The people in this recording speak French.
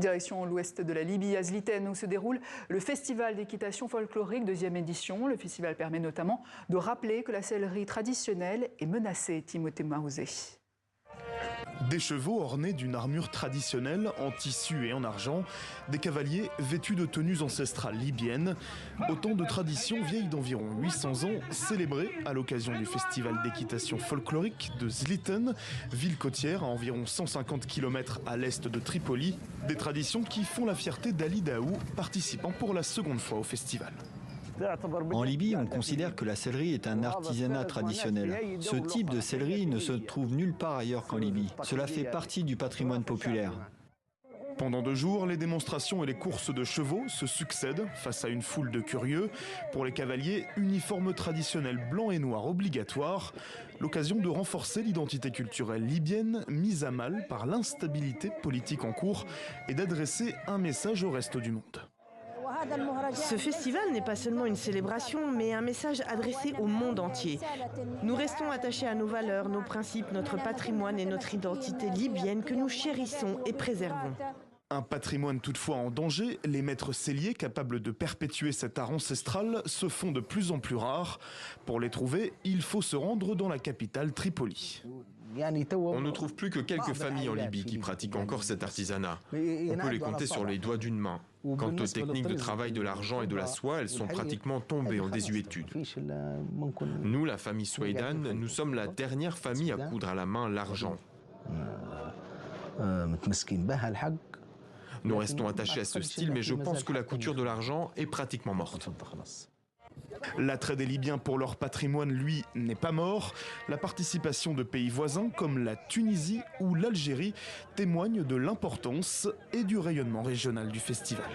Direction l'ouest de la Libye, à Zliten, où se déroule le festival d'équitation folklorique, 2e édition. Le festival permet notamment de rappeler que la sellerie traditionnelle est menacée. Timothée Mahouzé. Des chevaux ornés d'une armure traditionnelle en tissu et en argent, des cavaliers vêtus de tenues ancestrales libyennes, autant de traditions vieilles d'environ 800 ans célébrées à l'occasion du festival d'équitation folklorique de Zliten, ville côtière à environ 150 km à l'est de Tripoli, des traditions qui font la fierté d'Ali Daou, participant pour la seconde fois au festival. En Libye, on considère que la sellerie est un artisanat traditionnel. Ce type de sellerie ne se trouve nulle part ailleurs qu'en Libye. Cela fait partie du patrimoine populaire. Pendant 2 jours, les démonstrations et les courses de chevaux se succèdent face à une foule de curieux. Pour les cavaliers, uniforme traditionnel blanc et noir obligatoire. L'occasion de renforcer l'identité culturelle libyenne, mise à mal par l'instabilité politique en cours, et d'adresser un message au reste du monde. Ce festival n'est pas seulement une célébration, mais un message adressé au monde entier. Nous restons attachés à nos valeurs, nos principes, notre patrimoine et notre identité libyenne que nous chérissons et préservons. Un patrimoine toutefois en danger, les maîtres selliers capables de perpétuer cet art ancestral se font de plus en plus rares. Pour les trouver, il faut se rendre dans la capitale Tripoli. On ne trouve plus que quelques familles en Libye qui pratiquent encore cet artisanat. On peut les compter sur les doigts d'une main. Quant aux techniques de travail de l'argent et de la soie, elles sont pratiquement tombées en désuétude. Nous, la famille Soueidan, nous sommes la dernière famille à coudre à la main l'argent. Nous restons attachés à ce style, mais je pense que la couture de l'argent est pratiquement morte. L'attrait des Libyens pour leur patrimoine, lui, n'est pas mort. La participation de pays voisins comme la Tunisie ou l'Algérie témoigne de l'importance et du rayonnement régional du festival.